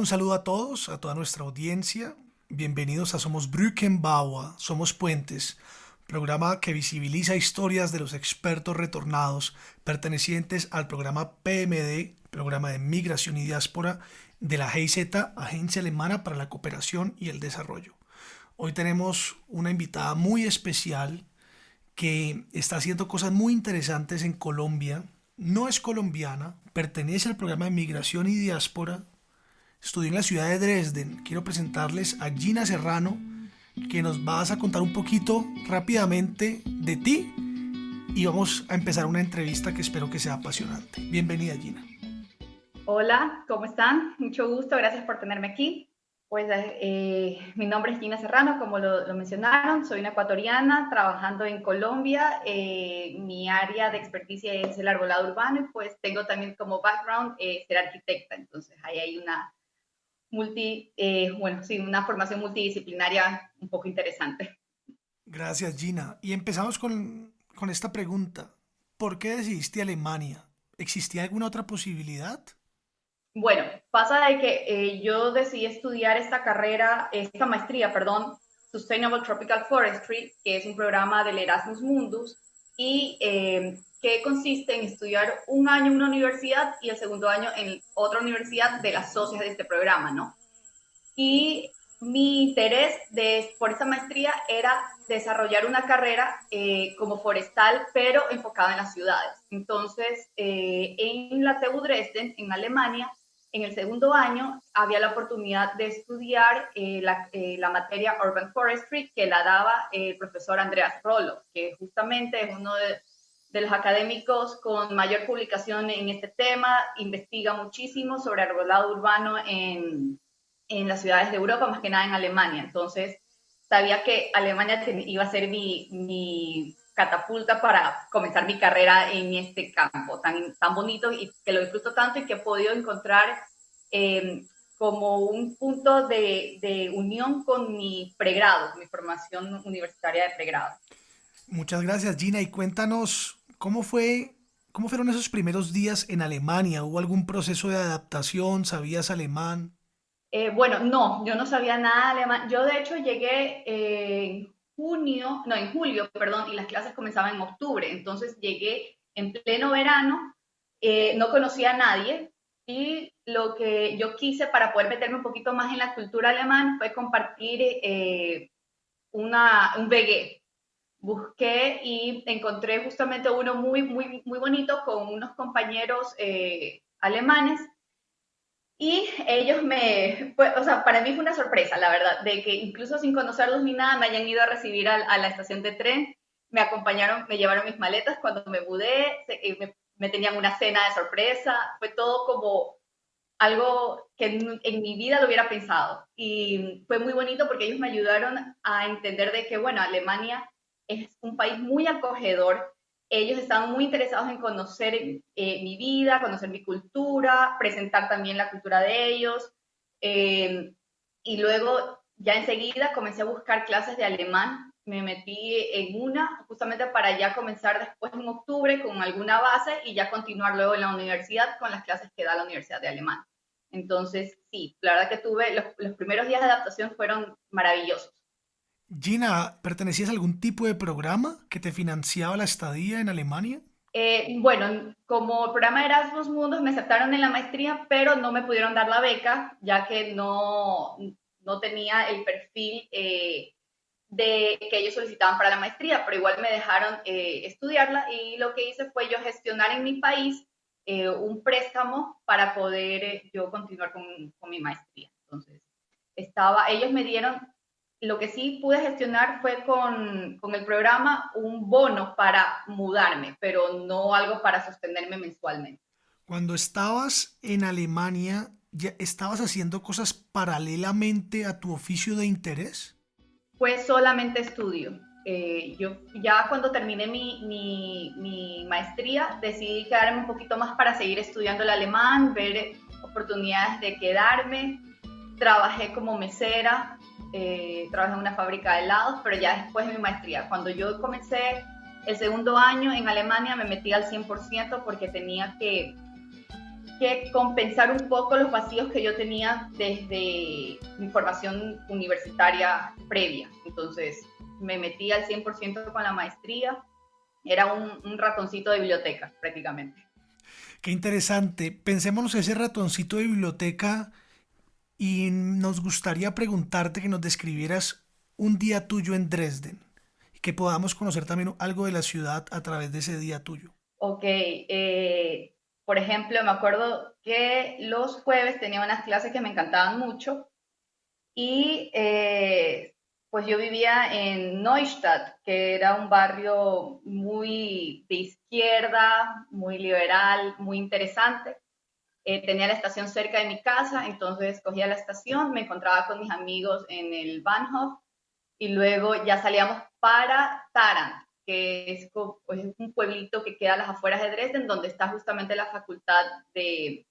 un saludo a todos, a toda nuestra audiencia. Bienvenidos a Somos Brückenbauer, Somos Puentes, programa que visibiliza historias de los expertos retornados pertenecientes al programa PMD, Programa de Migración y Diáspora de la GIZ, Agencia Alemana para la Cooperación y el Desarrollo. Hoy tenemos una invitada muy especial que está haciendo cosas muy interesantes en Colombia. No es colombiana, pertenece al programa de Migración y Diáspora. Estudió en la ciudad de Dresden. Quiero presentarles a Gina Serrano, que nos vas a contar un poquito rápidamente de ti y vamos a empezar una entrevista que espero que sea apasionante. Bienvenida, Gina. Hola, ¿cómo están? Mucho gusto, gracias por tenerme aquí. Pues mi nombre es Gina Serrano, como lo mencionaron, soy una ecuatoriana trabajando en Colombia. Mi área de experticia es el arbolado urbano y pues tengo también como background ser arquitecta, entonces ahí hay una formación multidisciplinaria un poco interesante. Gracias, Gina. Y empezamos con esta pregunta. ¿Por qué decidiste Alemania? ¿Existía alguna otra posibilidad? Bueno, pasa de que yo decidí estudiar esta maestría, perdón, Sustainable Tropical Forestry, que es un programa del Erasmus Mundus, y que consiste en estudiar un año en una universidad y el segundo año en otra universidad de las socias de este programa, ¿no? Y mi interés por esta maestría era desarrollar una carrera como forestal, pero enfocada en las ciudades. Entonces, en la TU Dresden, en Alemania, en el segundo año había la oportunidad de estudiar la materia Urban Forestry que la daba el profesor Andreas Rollo, que justamente es uno de los académicos con mayor publicación en este tema, investiga muchísimo sobre arbolado urbano en las ciudades de Europa, más que nada en Alemania. Entonces, sabía que Alemania iba a ser mi catapulta para comenzar mi carrera en este campo tan bonito y que lo disfruto tanto y que he podido encontrar como un punto de unión con mi pregrado, mi formación universitaria de pregrado. Muchas gracias, Gina. Y cuéntanos, cómo fueron esos primeros días en Alemania? ¿Hubo algún proceso de adaptación? ¿Sabías alemán? Bueno, no, yo no sabía nada de alemán. Yo de hecho llegué en julio, perdón, y las clases comenzaban en octubre. Entonces llegué en pleno verano, no conocía a nadie y lo que yo quise para poder meterme un poquito más en la cultura alemana fue compartir un VG. Busqué y encontré justamente uno muy bonito con unos compañeros alemanes y o sea, para mí fue una sorpresa, la verdad, de que incluso sin conocerlos ni nada, me hayan ido a recibir a la estación de tren, me acompañaron, me llevaron mis maletas cuando me mudé, me tenían una cena de sorpresa, fue todo como algo que en mi vida lo hubiera pensado. Y fue muy bonito porque ellos me ayudaron a entender de que, bueno, Alemania es un país muy acogedor. Ellos estaban muy interesados en conocer mi vida, conocer mi cultura, presentar también la cultura de ellos. Eh, y luego, ya enseguida, comencé a buscar clases de alemán. Me metí en una justamente para ya comenzar después en octubre con alguna base y ya continuar luego en la universidad con las clases que da la Universidad de Alemán. Entonces, sí, la verdad que los primeros días de adaptación fueron maravillosos. Gina, ¿pertenecías a algún tipo de programa que te financiaba la estadía en Alemania? Bueno, como programa Erasmus Mundus me aceptaron en la maestría, pero no me pudieron dar la beca, ya que no tenía el perfil que ellos solicitaban para la maestría, pero igual me dejaron estudiarla y lo que hice fue yo gestionar en mi país un préstamo para poder yo continuar con mi maestría. Entonces, ellos me dieron, lo que sí pude gestionar fue con el programa un bono para mudarme, pero no algo para sostenerme mensualmente. Cuando estabas en Alemania, ¿ya estabas haciendo cosas paralelamente a tu oficio de interés? Fue solamente estudio. Yo ya cuando terminé mi maestría decidí quedarme un poquito más para seguir estudiando el alemán, ver oportunidades de quedarme. Trabajé como mesera, trabajé en una fábrica de helados, pero ya después de mi maestría. Cuando yo comencé el segundo año en Alemania me metí al 100% porque tenía que que compensar un poco los vacíos que yo tenía desde mi formación universitaria previa. Entonces me metí al 100% con la maestría, era un ratoncito de biblioteca prácticamente. Qué interesante. Pensémonos ese ratoncito de biblioteca y nos gustaría preguntarte que nos describieras un día tuyo en Dresden y que podamos conocer también algo de la ciudad a través de ese día tuyo. Ok, por ejemplo, me acuerdo que los jueves tenía unas clases que me encantaban mucho y pues yo vivía en Neustadt, que era un barrio muy de izquierda, muy liberal, muy interesante. Tenía la estación cerca de mi casa, entonces cogía la estación, me encontraba con mis amigos en el Bahnhof y luego ya salíamos para Tarant, que pues, es un pueblito que queda a las afueras de Dresden, donde está justamente la Facultad de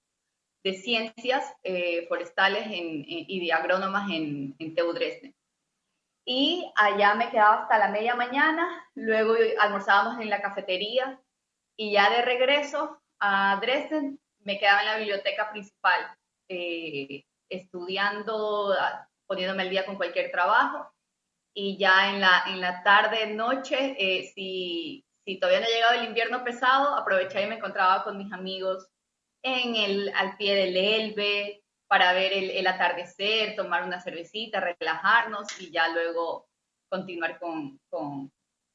Ciencias Forestales y de Agrónomas en TU Dresden. Y allá me quedaba hasta la media mañana, luego almorzábamos en la cafetería y ya de regreso a Dresden me quedaba en la biblioteca principal, estudiando, poniéndome al día con cualquier trabajo y ya en la tarde, noche, si todavía no ha llegado el invierno pesado, aprovechaba y me encontraba con mis amigos al pie del Elbe para ver el atardecer, tomar una cervecita, relajarnos y ya luego continuar con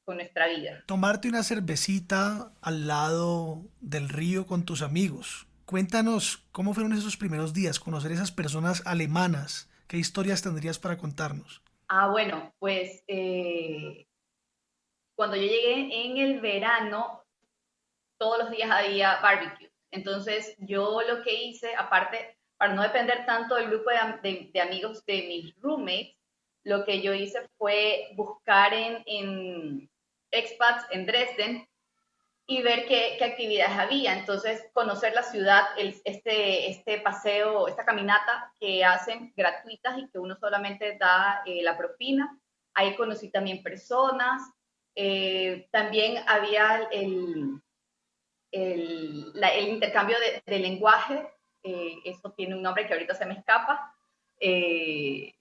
nuestra vida. Tomarte una cervecita al lado del río con tus amigos. Cuéntanos cómo fueron esos primeros días, conocer esas personas alemanas. ¿Qué historias tendrías para contarnos? Bueno, pues cuando yo llegué en el verano, todos los días había barbecue. Entonces yo lo que hice, aparte, para no depender tanto del grupo de amigos de mis roommates, lo que yo hice fue buscar en expats en Dresden y ver qué actividades había. Entonces, conocer la ciudad, este paseo, esta caminata que hacen gratuitas y que uno solamente da la propina. Ahí conocí también personas. También había el intercambio de lenguaje, eso tiene un nombre que ahorita se me escapa. Eh,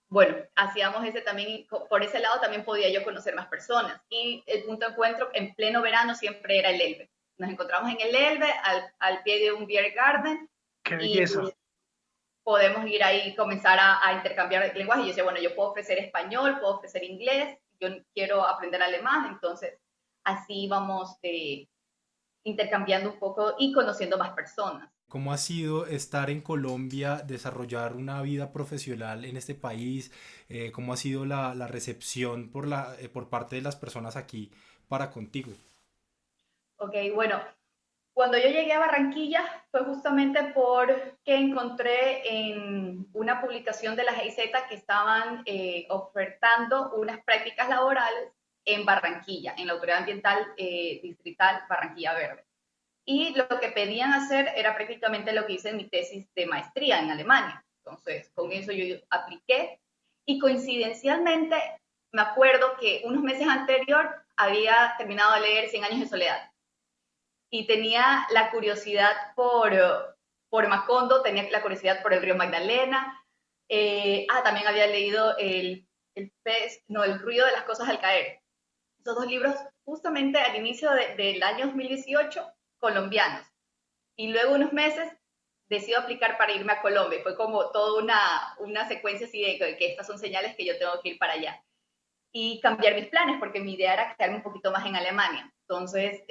bueno, hacíamos ese también, por ese lado también podía yo conocer más personas. Y el punto de encuentro en pleno verano siempre era el Elbe. Nos encontramos en el Elbe, al pie de un beer garden, ¡Qué y belleza! podemos ir ahí y comenzar a intercambiar el lenguaje. Y yo decía, bueno, yo puedo ofrecer español, puedo ofrecer inglés, yo quiero aprender alemán, entonces así vamos intercambiando un poco y conociendo más personas. ¿Cómo ha sido estar en Colombia, desarrollar una vida profesional en este país? ¿Cómo ha sido la recepción por parte de las personas aquí para contigo? Ok, bueno, cuando yo llegué a Barranquilla fue justamente porque encontré en una publicación de la GIZ que estaban ofertando unas prácticas laborales en Barranquilla, en la Autoridad Ambiental Distrital Barranquilla Verde. Y lo que pedían hacer era prácticamente lo que hice en mi tesis de maestría en Alemania. Entonces, con eso yo apliqué y coincidencialmente me acuerdo que unos meses anterior había terminado de leer Cien años de soledad y tenía la curiosidad por Macondo, tenía la curiosidad por el río Magdalena. También había leído el ruido de las cosas al caer. Esos dos libros justamente al inicio del año 2018, colombianos. Y luego unos meses decido aplicar para irme a Colombia. Fue como toda una secuencia así de que estas son señales que yo tengo que ir para allá y cambiar mis planes, porque mi idea era quedarme un poquito más en Alemania. Entonces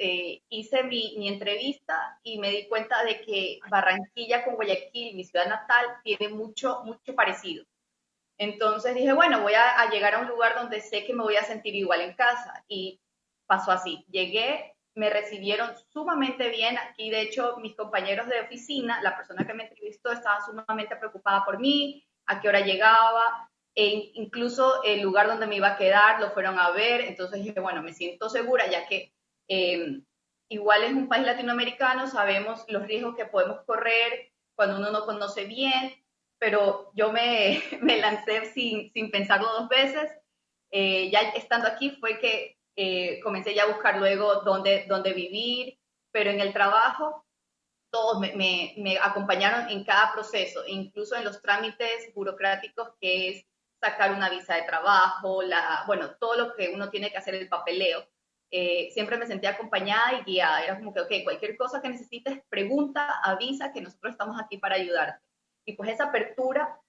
hice mi entrevista y me di cuenta de que Barranquilla con Guayaquil, mi ciudad natal, tiene mucho, mucho parecido. Entonces dije, bueno, voy a llegar a un lugar donde sé que me voy a sentir igual en casa. Y pasó así. Llegué, me recibieron sumamente bien. Aquí, de hecho, mis compañeros de oficina, la persona que me entrevistó estaba sumamente preocupada por mí, a qué hora llegaba, incluso el lugar donde me iba a quedar lo fueron a ver. Entonces dije, bueno, me siento segura ya que igual es un país latinoamericano, sabemos los riesgos que podemos correr cuando uno no conoce bien, pero yo me lancé sin pensarlo dos veces. Ya estando aquí fue que comencé ya a buscar luego dónde vivir, pero en el trabajo todos me acompañaron en cada proceso, incluso en los trámites burocráticos que es sacar una visa de trabajo, bueno, todo lo que uno tiene que hacer, el papeleo. Siempre me sentía acompañada y guiada. Era como que, ok, cualquier cosa que necesites, pregunta, avisa, que nosotros estamos aquí para ayudarte. Y pues esa apertura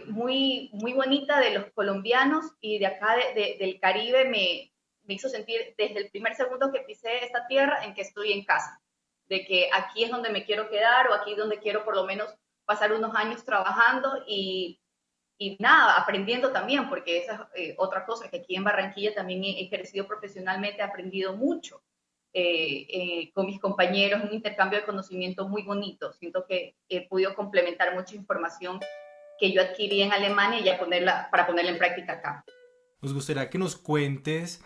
muy, muy bonita de los colombianos y de acá del Caribe me hizo sentir desde el primer segundo que pisé esta tierra en que estoy en casa, de que aquí es donde me quiero quedar o aquí es donde quiero por lo menos pasar unos años trabajando y nada, aprendiendo también, porque esa es otra cosa, que aquí en Barranquilla también he crecido profesionalmente, he aprendido mucho con mis compañeros, un intercambio de conocimiento muy bonito. Siento que he podido complementar mucha información que yo adquirí en Alemania y ya para ponerla en práctica acá. Nos gustaría que nos cuentes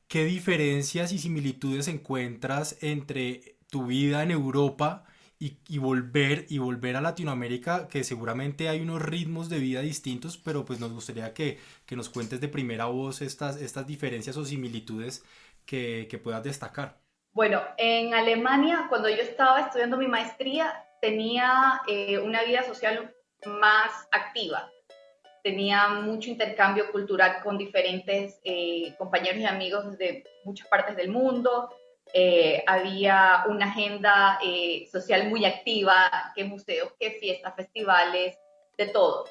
qué diferencias y similitudes encuentras entre tu vida en Europa y volver a Latinoamérica, que seguramente hay unos ritmos de vida distintos, pero pues nos gustaría que nos cuentes de primera voz estas diferencias o similitudes que puedas destacar. Bueno, en Alemania, cuando yo estaba estudiando mi maestría, tenía una vida social más activa. Tenía mucho intercambio cultural con diferentes compañeros y amigos de muchas partes del mundo. Había una agenda social muy activa, que museos, que fiestas, festivales, de todo.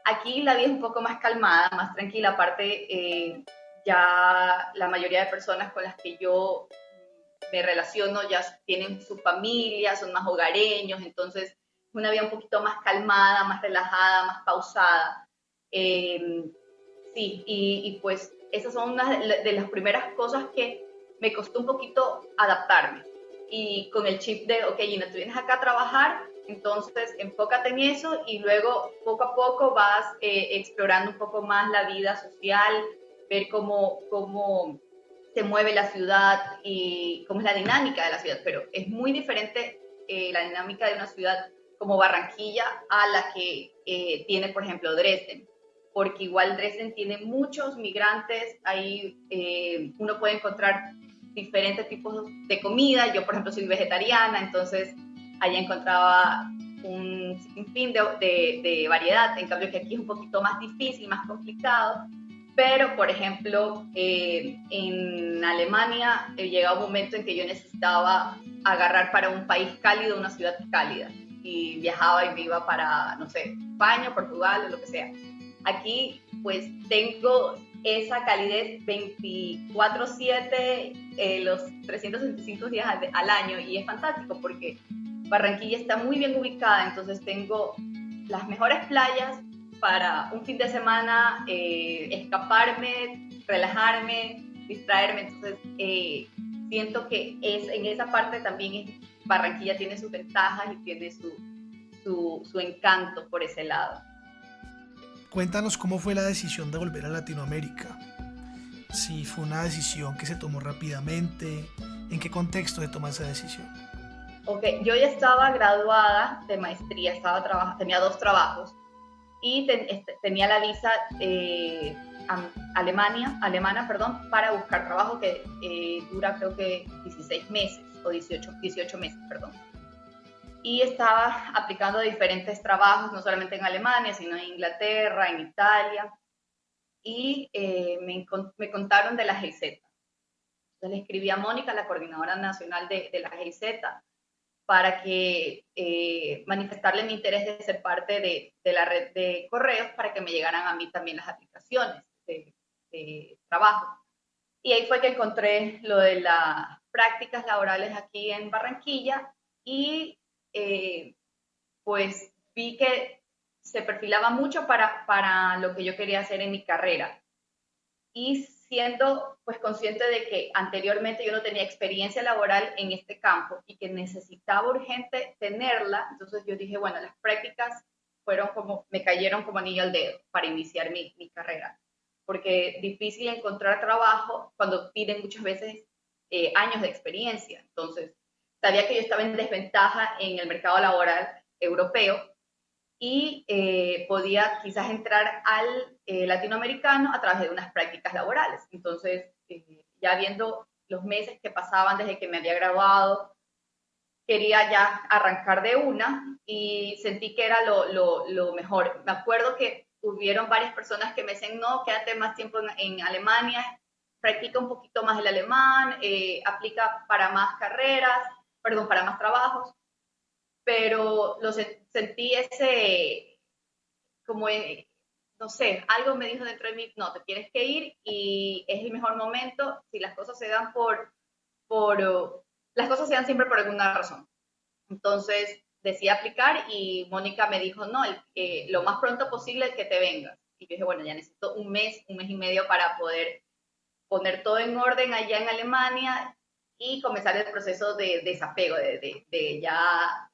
Aquí la vida es un poco más calmada, más tranquila. Aparte, ya la mayoría de personas con las que yo me relaciono ya tienen su familia, son más hogareños, entonces una vida un poquito más calmada, más relajada, más pausada. Eh, sí, pues esas son una de las primeras cosas que me costó un poquito adaptarme. Y con el chip de, ok, Gina, tú vienes acá a trabajar, entonces enfócate en eso y luego poco a poco vas explorando un poco más la vida social, ver cómo se mueve la ciudad y cómo es la dinámica de la ciudad. Pero es muy diferente la dinámica de una ciudad como Barranquilla a la que tiene, por ejemplo, Dresden, porque igual Dresden tiene muchos migrantes, ahí uno puede encontrar diferentes tipos de comida. Yo, por ejemplo, soy vegetariana, entonces allá encontraba un sinfín de variedad, en cambio que aquí es un poquito más difícil, más complicado. Pero, por ejemplo, en Alemania llegaba un momento en que yo necesitaba agarrar para un país cálido, una ciudad cálida, y viajaba y me iba para, no sé, España, Portugal o lo que sea. Aquí pues tengo esa calidez 24/7, los 365 días al año, y es fantástico porque Barranquilla está muy bien ubicada, entonces tengo las mejores playas para un fin de semana, escaparme, relajarme, distraerme. Entonces siento que en esa parte también Barranquilla tiene sus ventajas y tiene su encanto por ese lado. Cuéntanos cómo fue la decisión de volver a Latinoamérica. Si fue una decisión que se tomó rápidamente, ¿en qué contexto se toma esa decisión? Ok, yo ya estaba graduada de maestría, tenía 2 trabajos y tenía la visa alemana, perdón, para buscar trabajo que dura creo que 16 meses o 18 meses, perdón. Y estaba aplicando a diferentes trabajos, no solamente en Alemania, sino en Inglaterra, en Italia, y me contaron de la GIZ. Entonces le escribí a Mónica, la coordinadora nacional de la GIZ, para que manifestarle mi interés de ser parte de la red de correos para que me llegaran a mí también las aplicaciones de trabajo. Y ahí fue que encontré lo de las prácticas laborales aquí en Barranquilla y pues vi que se perfilaba mucho para lo que yo quería hacer en mi carrera. Y siendo pues consciente de que anteriormente yo no tenía experiencia laboral en este campo y que necesitaba urgente tenerla, entonces yo dije, bueno, las prácticas me cayeron como anillo al dedo para iniciar mi carrera, porque es difícil encontrar trabajo cuando piden muchas veces años de experiencia. Entonces, sabía que yo estaba en desventaja en el mercado laboral europeo y podía quizás entrar al latinoamericano a través de unas prácticas laborales. Entonces, ya viendo los meses que pasaban desde que me había graduado, quería ya arrancar de una y sentí que era lo mejor. Me acuerdo que hubieron varias personas que me decían, no, quédate más tiempo en Alemania, practica un poquito más el alemán, aplica para más carreras, perdón, para más trabajos, pero sentí ese, como, no sé, algo me dijo dentro de mí, no, te tienes que ir y es el mejor momento si las cosas se dan por las cosas se dan siempre por alguna razón. Entonces decidí aplicar y Mónica me dijo, no, lo más pronto posible que te vengas. Y yo dije, bueno, ya necesito un mes y medio para poder poner todo en orden allá en Alemania y comenzar el proceso de desapego, de ya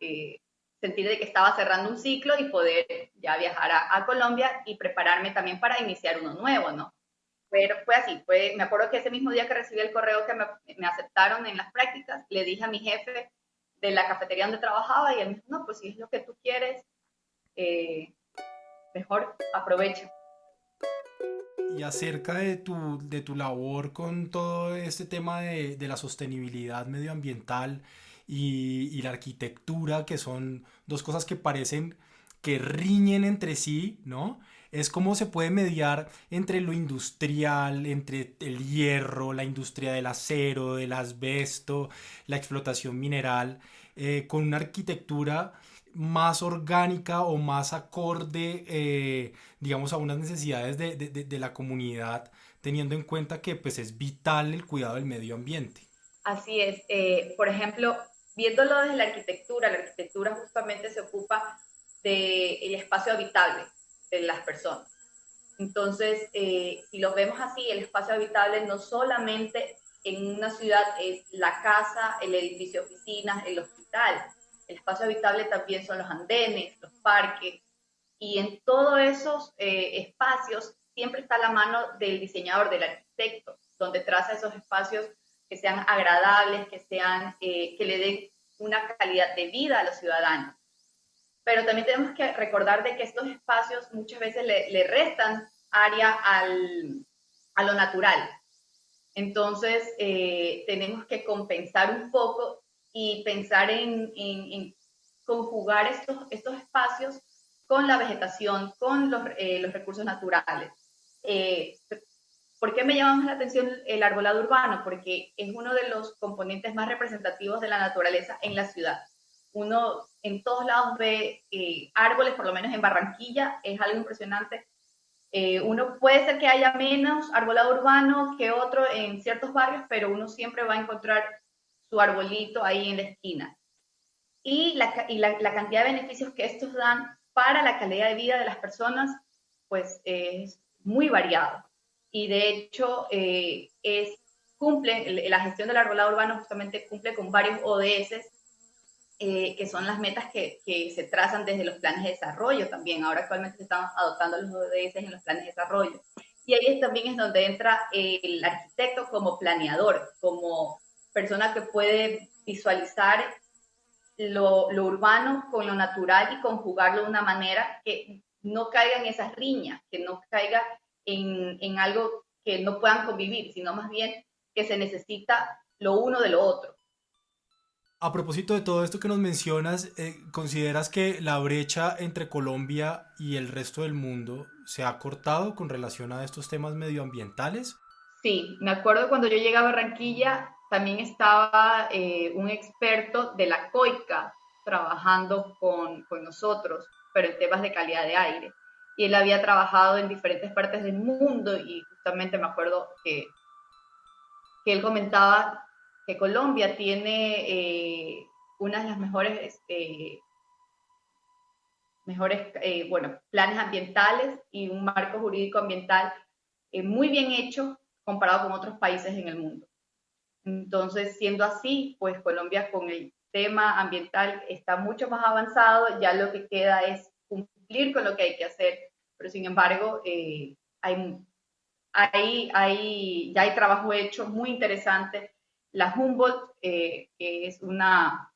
sentir de que estaba cerrando un ciclo y poder ya viajar a Colombia y prepararme también para iniciar uno nuevo, ¿no? Pero fue así, me acuerdo que ese mismo día que recibí el correo que me aceptaron en las prácticas, le dije a mi jefe de la cafetería donde trabajaba y él me dijo, no, pues si es lo que tú quieres, eh, mejor aprovecha. Y acerca de tu labor con todo este tema de la sostenibilidad medioambiental y la arquitectura, que son dos cosas que parecen que riñen entre sí, ¿no? Es cómo se puede mediar entre lo industrial, entre el hierro, la industria del acero, del asbesto, la explotación mineral, con una arquitectura más orgánica o más acorde, digamos, a unas necesidades de la comunidad, teniendo en cuenta que pues es vital el cuidado del medio ambiente. Así es. Por ejemplo, viéndolo desde la arquitectura justamente se ocupa del espacio habitable de las personas. Entonces, si lo vemos así, el espacio habitable no solamente en una ciudad es la casa, el edificio de oficinas, el hospital. El espacio habitable también son los andenes, los parques, y en todos esos espacios siempre está la mano del diseñador, del arquitecto, donde traza esos espacios que sean agradables, que le den una calidad de vida a los ciudadanos. Pero también tenemos que recordar de que estos espacios muchas veces le restan área a lo natural. Entonces, tenemos que compensar un poco y pensar en conjugar estos espacios con la vegetación, con los recursos naturales. Eh, ¿Por qué me llama más la atención el arbolado urbano? Porque es uno de los componentes más representativos de la naturaleza en la ciudad. Uno en todos lados ve árboles, por lo menos en Barranquilla, es algo impresionante. Uno puede ser que haya menos arbolado urbano que otro en ciertos barrios, pero uno siempre va a encontrar su arbolito ahí en la esquina. La cantidad de beneficios que estos dan para la calidad de vida de las personas, pues es muy variado. Y de hecho, la gestión del arbolado urbano justamente cumple con varios ODS, que son las metas que se trazan desde los planes de desarrollo también. Ahora actualmente se están adoptando los ODS en los planes de desarrollo. Y ahí también es donde entra el arquitecto como planeador, como persona que puede visualizar lo urbano con lo natural y conjugarlo de una manera que no caiga en esas riñas, que no caiga en algo que no puedan convivir, sino más bien que se necesita lo uno de lo otro. A propósito de todo esto que nos mencionas, ¿consideras que la brecha entre Colombia y el resto del mundo se ha cortado con relación a estos temas medioambientales? Sí, me acuerdo cuando yo llegué a Barranquilla, también estaba un experto de la COICA trabajando con nosotros, pero en temas de calidad de aire. Y él había trabajado en diferentes partes del mundo y justamente me acuerdo que él comentaba que Colombia tiene unas de las mejores planes ambientales y un marco jurídico ambiental muy bien hecho comparado con otros países en el mundo. Entonces, siendo así, pues Colombia con el tema ambiental está mucho más avanzado, ya lo que queda es cumplir con lo que hay que hacer, pero sin embargo, ya hay trabajo hecho muy interesante. La Humboldt, que es una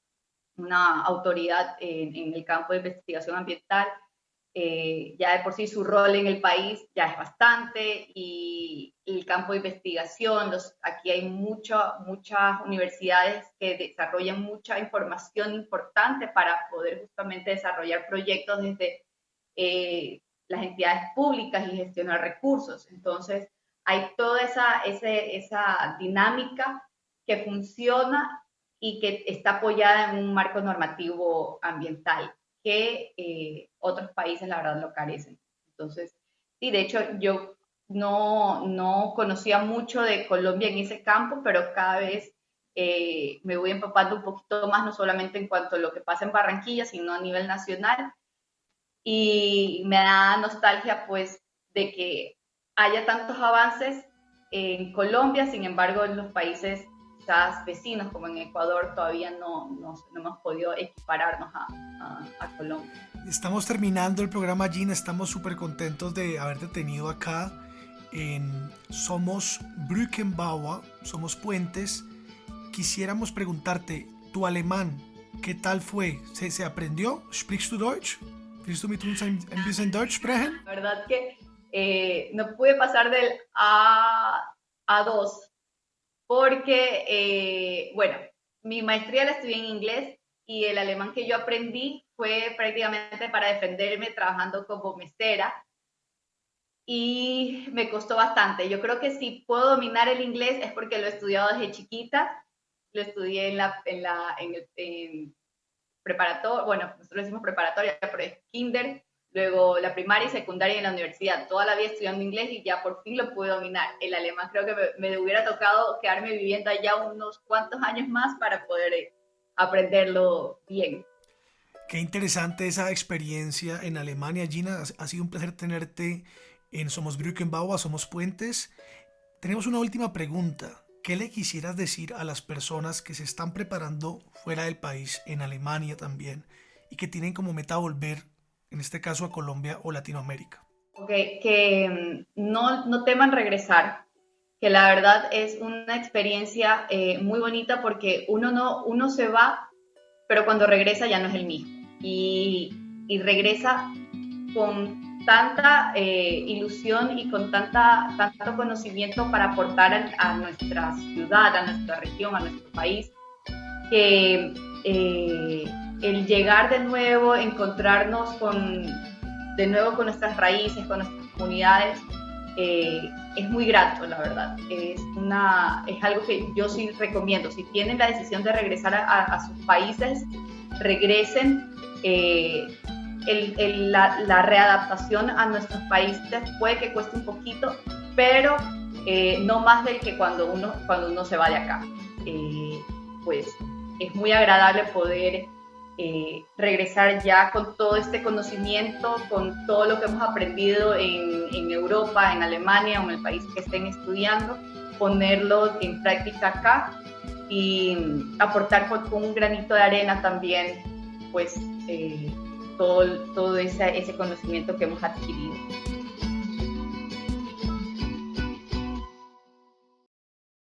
autoridad en el campo de investigación ambiental, ya de por sí su rol en el país ya es bastante y el campo de investigación. Aquí hay muchas universidades que desarrollan mucha información importante para poder justamente desarrollar proyectos desde las entidades públicas y gestionar recursos. Entonces, hay toda esa dinámica que funciona y que está apoyada en un marco normativo ambiental que otros países, la verdad, lo carecen. Entonces, sí, de hecho, yo no conocía mucho de Colombia en ese campo, pero cada vez me voy empapando un poquito más, no solamente en cuanto a lo que pasa en Barranquilla, sino a nivel nacional. Y me da nostalgia, pues, de que haya tantos avances en Colombia, sin embargo, en los países quizás vecinos, como en Ecuador, todavía no hemos podido equipararnos a Colombia. Estamos terminando el programa, Gina. Estamos súper contentos de haberte tenido acá en Somos Brückenbauer, Somos Puentes. Quisiéramos preguntarte, tu alemán, ¿qué tal fue? ¿Se aprendió? ¿Sprichst du Deutsch? ¿Willst du mit uns ein bisschen Deutsch sprechen? La verdad que no pude pasar del A2 porque, bueno, mi maestría la estudié en inglés y el alemán que yo aprendí fue prácticamente para defenderme trabajando como mesera y me costó bastante. Yo creo que si puedo dominar el inglés es porque lo he estudiado desde chiquita, lo estudié en preparatoria, bueno, nosotros decimos preparatoria, pero es kinder, luego la primaria y secundaria en la universidad, toda la vida estudiando inglés y ya por fin lo pude dominar. El alemán creo que me hubiera tocado quedarme viviendo allá unos cuantos años más para poder aprenderlo bien. Qué interesante esa experiencia en Alemania, Gina. Ha sido un placer tenerte en Somos Brückenbauer, Somos Puentes. Tenemos una última pregunta. ¿Qué le quisieras decir a las personas que se están preparando fuera del país, en Alemania también, y que tienen como meta volver, en este caso a Colombia o Latinoamérica? Que no teman regresar, que la verdad es una experiencia muy bonita porque uno se va, pero cuando regresa ya no es el mismo. Y regresa con tanta ilusión y con tanto conocimiento para aportar a nuestra ciudad, a nuestra región, a nuestro país, que el llegar de nuevo, encontrarnos de nuevo con nuestras raíces, con nuestras comunidades, es muy grato, la verdad. Es algo que yo sí recomiendo. Si tienen la decisión de regresar a sus países, regresen. La readaptación a nuestros países puede que cueste un poquito, pero no más del que cuando uno se va de acá. Pues es muy agradable poder regresar ya con todo este conocimiento, con todo lo que hemos aprendido en Europa, en Alemania o en el país que estén estudiando, ponerlo en práctica acá y aportar con un granito de arena también, pues todo ese conocimiento que hemos adquirido.